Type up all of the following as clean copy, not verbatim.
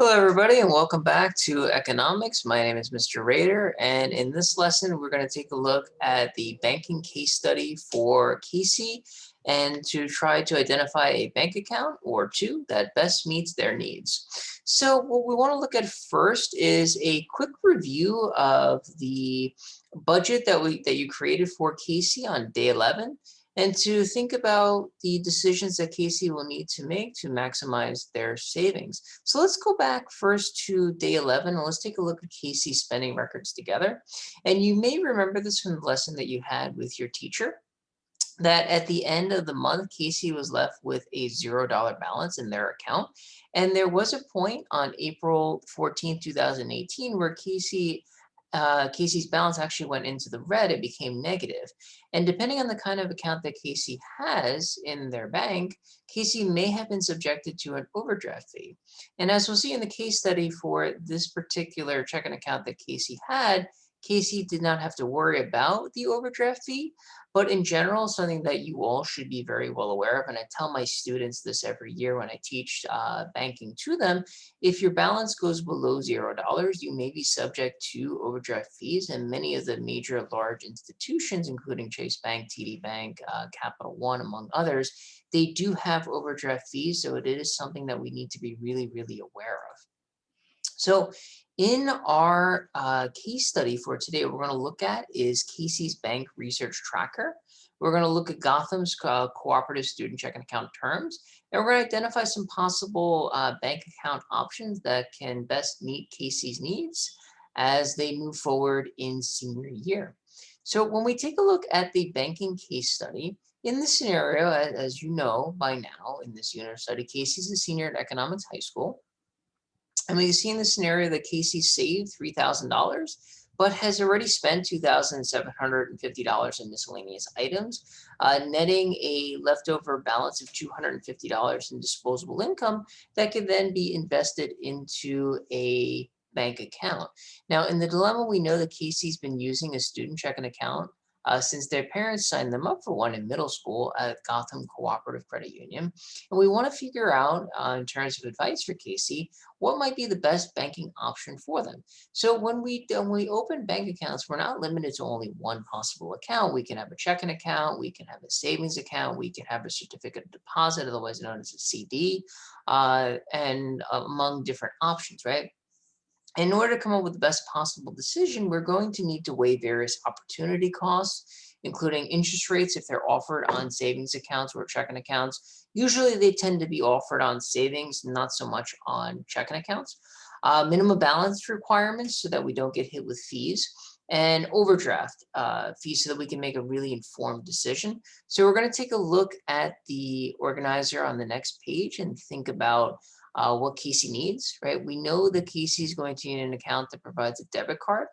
Hello, everybody, and welcome back to Economics. My name is Mr. Rader, and in this lesson, we're going to take a look at the banking case study for Casey and to try to identify a bank account or two that best meets their needs. So what we want to look at first is a quick review of the budget that you created for Casey on day 11, and to think about the decisions that Casey will need to make to maximize their savings. So let's go back first to day 11 and let's take a look at Casey's spending records together. And you may remember this from the lesson that you had with your teacher, that at the end of the month, Casey was left with a $0 balance in their account. And there was a point on April 14th, 2018, where Casey's balance actually went into the red. It became negative. And depending on the kind of account that Casey has in their bank, Casey may have been subjected to an overdraft fee. And as we'll see in the case study for this particular checking account that Casey had, Casey did not have to worry about the overdraft fee, but in general, something that you all should be very well aware of. And I tell my students this every year when I teach banking to them. If your balance goes below $0, you may be subject to overdraft fees, and many of the major large institutions, including Chase Bank, TD Bank, Capital One, among others, they do have overdraft fees. So it is something that we need to be really, really aware of. So in our case study for today, what we're going to look at is Casey's Bank Research Tracker. We're going to look at Gotham's cooperative student checking account terms, and we're going to identify some possible bank account options that can best meet Casey's needs as they move forward in senior year. So when we take a look at the banking case study, in this scenario, as you know by now, in this unit of study, Casey's a senior at Economics High School. And we see in the scenario that Casey saved $3,000, but has already spent $2,750 in miscellaneous items, netting a leftover balance of $250 in disposable income that could then be invested into a bank account. Now, in the dilemma, we know that Casey's been using a student checking account since their parents signed them up for one in middle school at Gotham Cooperative Credit Union. And we want to figure out, in terms of advice for Casey, what might be the best banking option for them. So when we open bank accounts, we're not limited to only one possible account. We can have a checking account, we can have a savings account, we can have a certificate of deposit, otherwise known as a CD, and among different options, right? In order to come up with the best possible decision, we're going to need to weigh various opportunity costs, including interest rates if they're offered on savings accounts or checking accounts. Usually they tend to be offered on savings, not so much on checking accounts. Minimum balance requirements so that we don't get hit with fees, and overdraft fees so that we can make a really informed decision. So we're going to take a look at the organizer on the next page and think about what Casey needs, right? We know that Casey is going to need an account that provides a debit card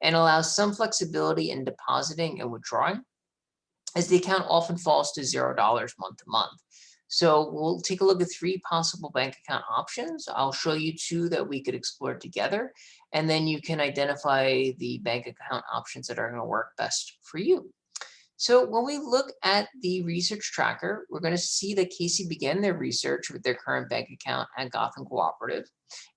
and allows some flexibility in depositing and withdrawing, as the account often falls to $0 month to month. So we'll take a look at three possible bank account options. I'll show you two that we could explore together, and then you can identify the bank account options that are going to work best for you. So when we look at the research tracker, we're going to see that Casey began their research with their current bank account at Gotham Cooperative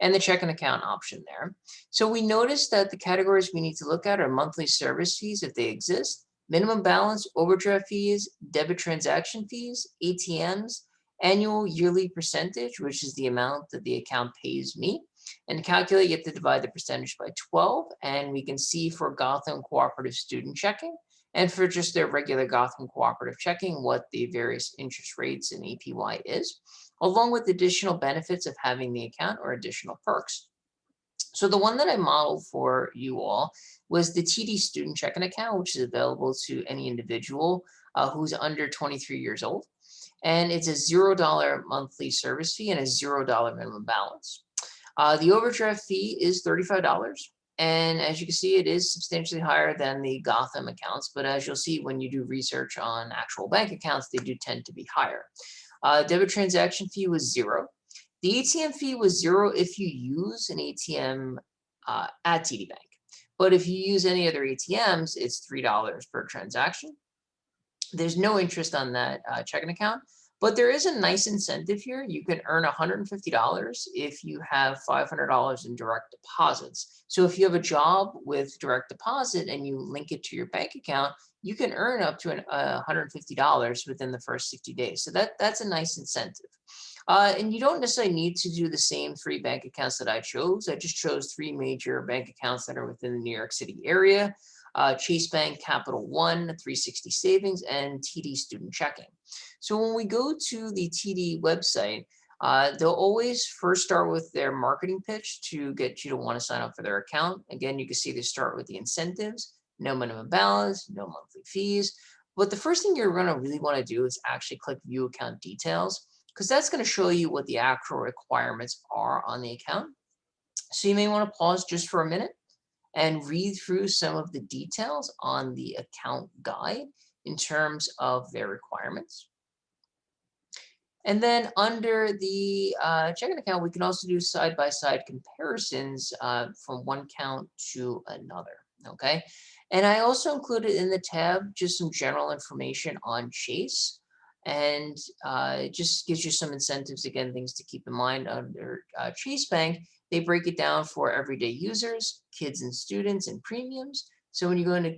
and the checking account option there. So we notice that the categories we need to look at are monthly service fees if they exist, minimum balance, overdraft fees, debit transaction fees, ATMs, annual yearly percentage, which is the amount that the account pays me. And to calculate, you have to divide the percentage by 12. And we can see for Gotham Cooperative Student Checking, and for just their regular Gotham Cooperative Checking, what the various interest rates and APY is, along with additional benefits of having the account or additional perks. So the one that I modeled for you all was the TD Student Checking Account, which is available to any individual who's under 23 years old. And it's a $0 monthly service fee and a $0 minimum balance. The overdraft fee is $35. And as you can see, it is substantially higher than the Gotham accounts. But as you'll see, when you do research on actual bank accounts, they do tend to be higher. Debit transaction fee was $0. The ATM fee was $0 if you use an ATM at TD Bank. But if you use any other ATMs, it's $3 per transaction. There's no interest on that checking account, But there is a nice incentive here. You can earn $150 if you have $500 in direct deposits. So if you have a job with direct deposit and you link it to your bank account, you can earn up to $150 within the first 60 days. So that's a nice incentive. And you don't necessarily need to do the same 3 bank accounts that I chose. I just chose 3 major bank accounts that are within the New York City area. Chase Bank, Capital One, 360 Savings, and TD Student Checking. So when we go to the TD website, they'll always first start with their marketing pitch to get you to want to sign up for their account. Again, you can see they start with the incentives, no minimum balance, no monthly fees. But the first thing you're going to really want to do is actually click View Account Details, because that's going to show you what the actual requirements are on the account. So you may want to pause just for a minute and read through some of the details on the account guide in terms of their requirements. And then under the checking account, we can also do side-by-side comparisons from one account to another, okay? And I also included in the tab just some general information on Chase, and it just gives you some incentives, again, things to keep in mind under Chase Bank. They break it down for everyday users, kids and students, and premiums. So when you go into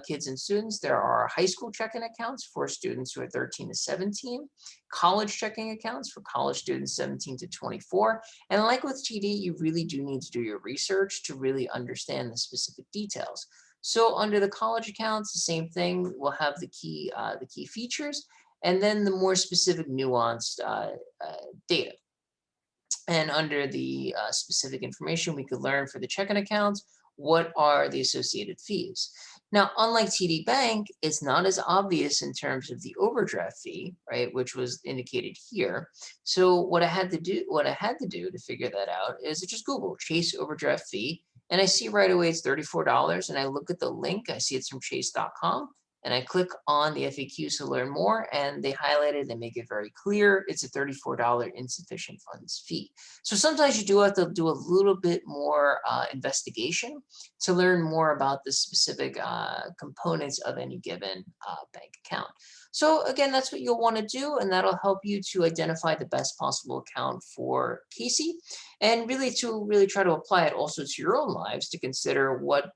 kids and students, there are high school checking accounts for students who are 13 to 17, college checking accounts for college students 17 to 24. And like with TD, you really do need to do your research to really understand the specific details. So under the college accounts, the same thing. We'll have the key features, and then the more specific nuanced data. And under the specific information, we could learn for the checking accounts, what are the associated fees. Now, unlike TD Bank, it's not as obvious in terms of the overdraft fee, right, which was indicated here. So what I had to do to figure that out is I just Google Chase overdraft fee, and I see right away it's $34. And I look at the link, I see it's from chase.com. And I click on the FAQs to learn more, and they highlight it, they make it very clear. It's a $34 insufficient funds fee. So sometimes you do have to do a little bit more investigation to learn more about the specific components of any given bank account. So again, that's what you'll want to do, and that'll help you to identify the best possible account for Casey, and really try to apply it also to your own lives to consider what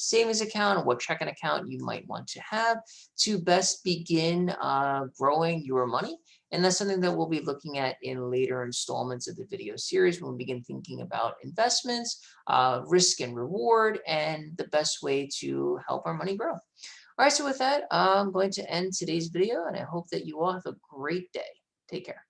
savings account or what checking account you might want to have to best begin growing your money. And that's something that we'll be looking at in later installments of the video series when we begin thinking about investments, risk and reward, and the best way to help our money grow. All right, so with that, I'm going to end today's video, and I hope that you all have a great day. Take care.